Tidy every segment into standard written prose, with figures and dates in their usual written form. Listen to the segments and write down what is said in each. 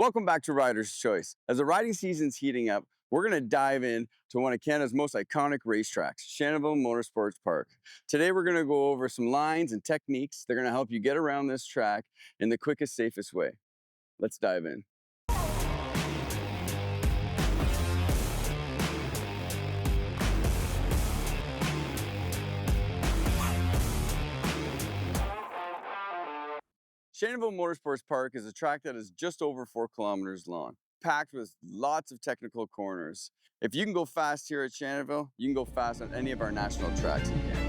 Welcome back to Rider's Choice. As the riding season's heating up, we're going to dive in to one of Canada's most iconic racetracks, Shanonville Motorsports Park. Today we're going to go over some lines and techniques that are going to help you get around this track in the quickest, safest way. Let's dive in. Shannonville Motorsports Park is a track that is just over 4 kilometers long, packed with lots of technical corners. If you can go fast here at Shannonville, you can go fast on any of our national tracks in Canada.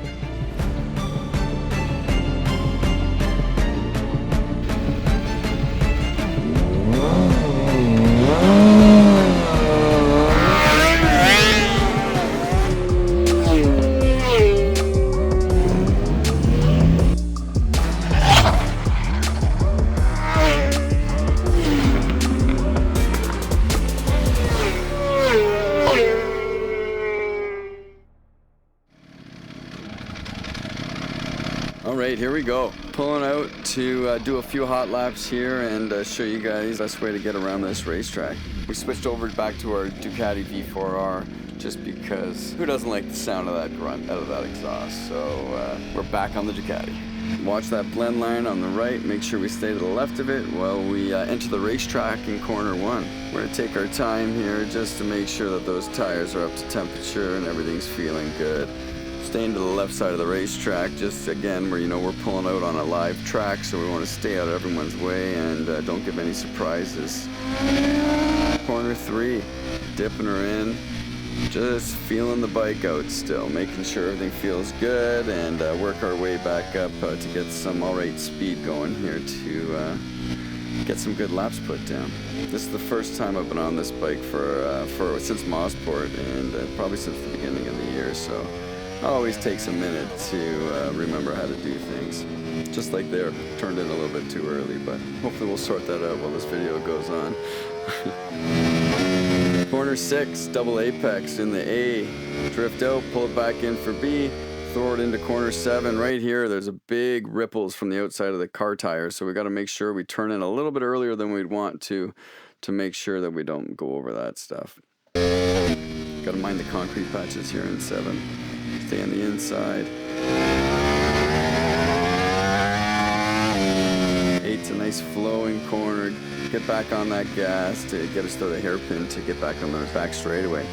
All right, here we go. Pulling out to do a few hot laps here and show you guys the best way to get around this racetrack. We switched over back to our Ducati V4R just because who doesn't like the sound of that grunt out of that exhaust? So we're back on the Ducati. Watch that blend line on the right. Make sure we stay to the left of it while we enter the racetrack in corner one. We're gonna take our time here just to make sure that those tires are up to temperature and everything's feeling good. Staying to the left side of the racetrack, just again where we're pulling out on a live track, so we want to stay out of everyone's way and don't give any surprises. Corner 3, dipping her in, just feeling the bike out still, making sure everything feels good, and work our way back up to get some alright speed going here to get some good laps put down. This is the first time I've been on this bike since Motorsports and probably since the beginning of the year, so always takes a minute to remember how to do things. Just like there, turned in a little bit too early, but hopefully we'll sort that out while this video goes on. Corner 6, double apex in the A. Drift out, pull it back in for B, throw it into corner 7. Right here, there's a big ripples from the outside of the car tires, so we got to make sure we turn in a little bit earlier than we'd want to make sure that we don't go over that stuff. Got to mind the concrete patches here in 7. Stay on the inside. 8's a nice flowing corner. Get back on that gas to get us to the hairpin to get back on the back straightaway.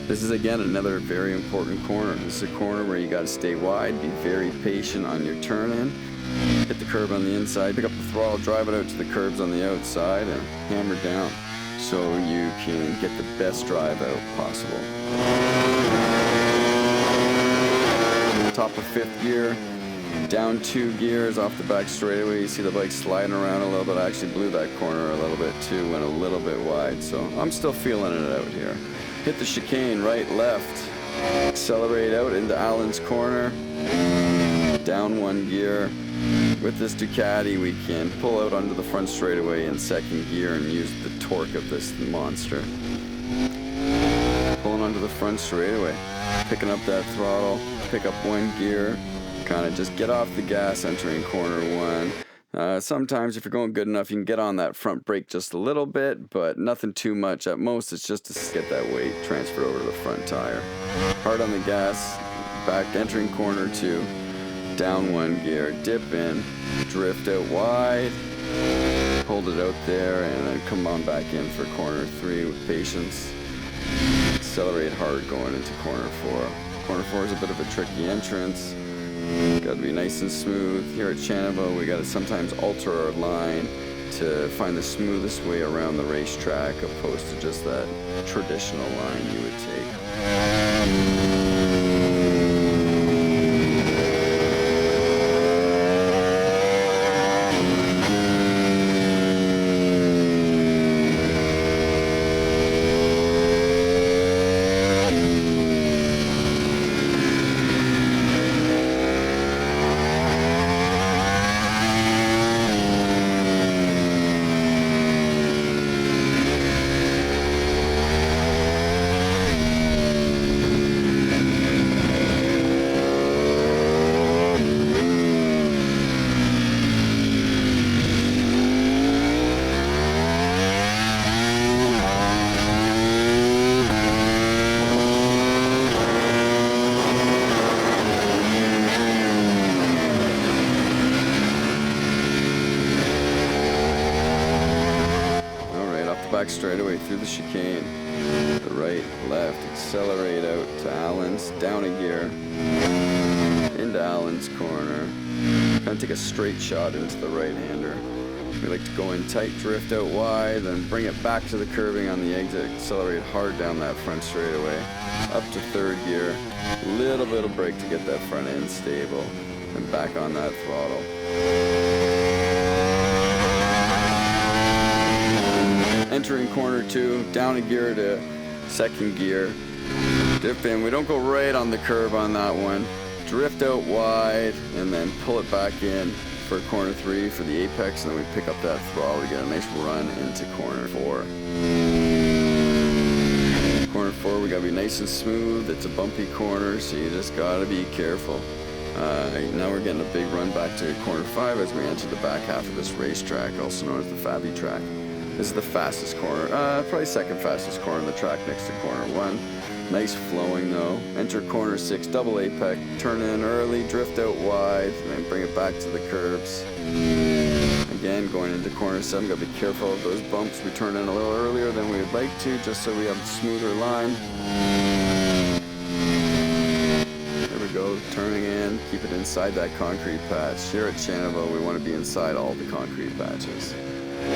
This is again another very important corner. This is a corner where you got to stay wide, be very patient on your turn in. Hit the curb on the inside, pick up the throttle, drive it out to the curbs on the outside, and hammer down so you can get the best drive out possible. Top of 5th gear, down 2 gears off the back straightaway. You see the bike sliding around a little bit. I actually blew that corner a little bit too, went a little bit wide, so I'm still feeling it out here. Hit the chicane, right, left, accelerate out into Allen's corner, down 1 gear. With this Ducati, we can pull out onto the front straightaway in 2nd gear and use the torque of this monster. Pulling onto the front straightaway, picking up that throttle, pick up 1 gear, kind of just get off the gas entering corner 1. Sometimes if you're going good enough, you can get on that front brake just a little bit, but nothing too much. At most, it's just to get that weight transferred over to the front tire. Hard on the gas, back entering corner 2, down 1 gear, dip in, drift out wide, hold it out there, and then come on back in for corner 3 with patience. Accelerate hard going into corner 4. Corner 4 is a bit of a tricky entrance. Got to be nice and smooth. Here at Shannonville, we got to sometimes alter our line to find the smoothest way around the racetrack, opposed to just that traditional line you would take. the back straightaway through the chicane. The right, left, accelerate out to Allen's, down a gear, into Allen's corner. Kind of take a straight shot into the right-hander. We like to go in tight, drift out wide, then bring it back to the curbing on the exit, accelerate hard down that front straightaway, up to third gear, little bit of brake to get that front end stable, and back on that throttle. Entering corner 2, down a gear to second gear, dip in. We don't go right on the curb on that one. Drift out wide and then pull it back in for corner 3 for the apex, and then we pick up that throttle to get a nice run into corner 4. Corner 4, we gotta be nice and smooth. It's a bumpy corner, so you just gotta be careful. Now we're getting a big run back to corner 5 as we enter the back half of this racetrack, also known as the Fabi track. This is the fastest corner, probably second fastest corner on the track next to corner 1. Nice flowing though. Enter corner 6, double apex, turn in early, drift out wide, and then bring it back to the curbs. Again, going into corner 7, gotta be careful of those bumps. We turn in a little earlier than we would like to, just so we have a smoother line. There we go, turning in, keep it inside that concrete patch. Here at Shannonville, we want to be inside all the concrete patches.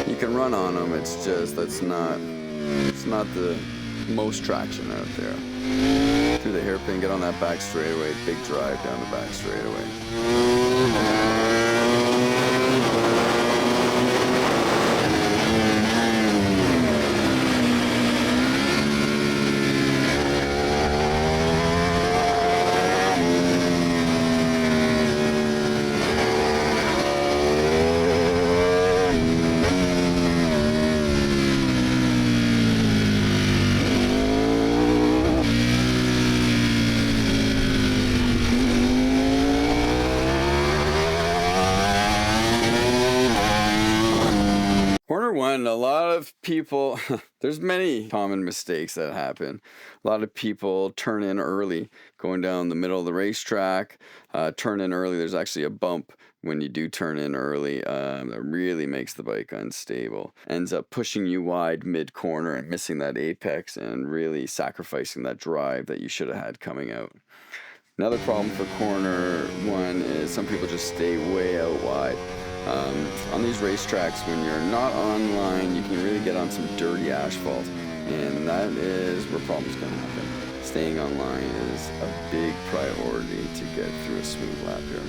You can run on them, it's just, it's not the most traction out there. Through the hairpin, get on that back straightaway, big drive down the back straightaway. Corner 1, a lot of people, there's many common mistakes that happen. A lot of people turn in early, going down the middle of the racetrack, turn in early. There's actually a bump when you do turn in early that really makes the bike unstable. Ends up pushing you wide mid-corner and missing that apex and really sacrificing that drive that you should have had coming out. Another problem for corner 1 is some people just stay way out wide. On these racetracks, when you're not on line, you can really get on some dirty asphalt, and that is where problems can happen. Staying on line is a big priority to get through a smooth lap here.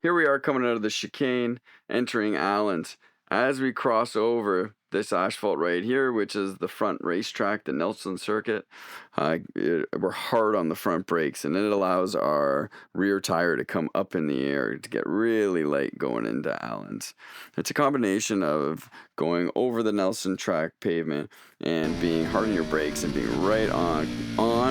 Here we are coming out of the chicane, entering Allen's. As we cross over this asphalt right here, which is the front racetrack, the Nelson circuit, we're hard on the front brakes, and it allows our rear tire to come up in the air to get really light going into Allen's. It's a combination of going over the Nelson track pavement and being hard on your brakes and being right on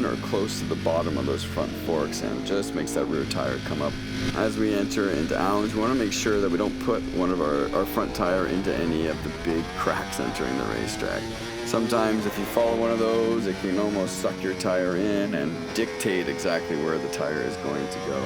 or close to the bottom of those front forks, and it just makes that rear tire come up. As we enter into Allen's, we want to make sure that we don't put one of our front tire into any of the big cracks entering the racetrack. Sometimes if you follow one of those, it can almost suck your tire in and dictate exactly where the tire is going to go.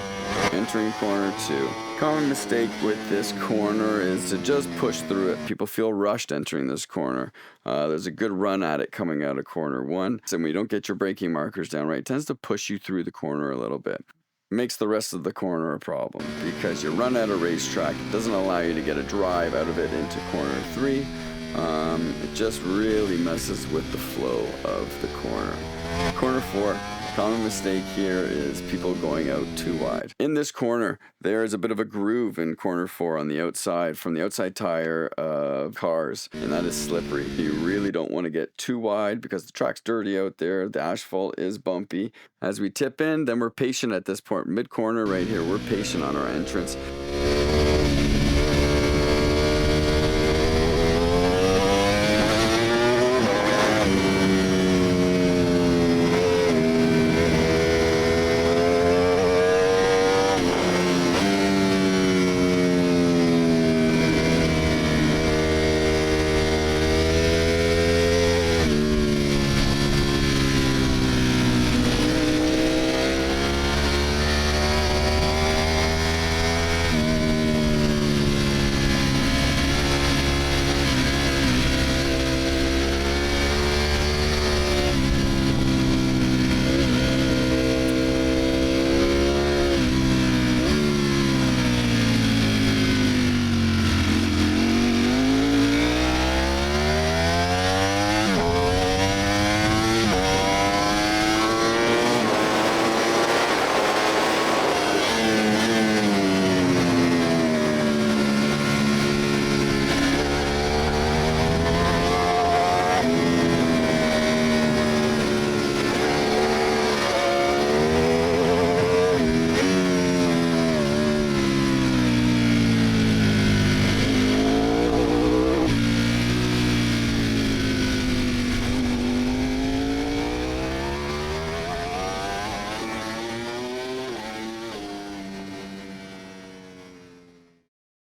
Entering corner 2. Common mistake with this corner is to just push through it. People feel rushed entering this corner. There's a good run at it coming out of corner 1. So when you don't get your braking markers down right, it tends to push you through the corner a little bit. Makes the rest of the corner a problem because you run at a racetrack. It doesn't allow you to get a drive out of it into corner 3. It just really messes with the flow of the corner. Corner 4, common mistake here is people going out too wide. In this corner, there is a bit of a groove in corner 4 on the outside, from the outside tire of cars, and that is slippery. You really don't want to get too wide because the track's dirty out there, the asphalt is bumpy. As we tip in, then we're patient at this point. Mid-corner right here, we're patient on our entrance.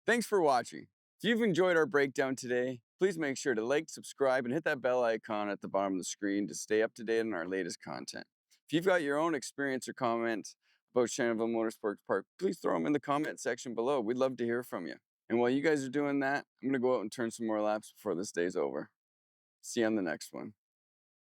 Thanks for watching. If you've enjoyed our breakdown today, please make sure to like, subscribe, and hit that bell icon at the bottom of the screen to stay up to date on our latest content. If you've got your own experience or comment about Shannonville Motorsports Park, please throw them in the comment section below. We'd love to hear from you. And while you guys are doing that, I'm going to go out and turn some more laps before this day's over. See you on the next one.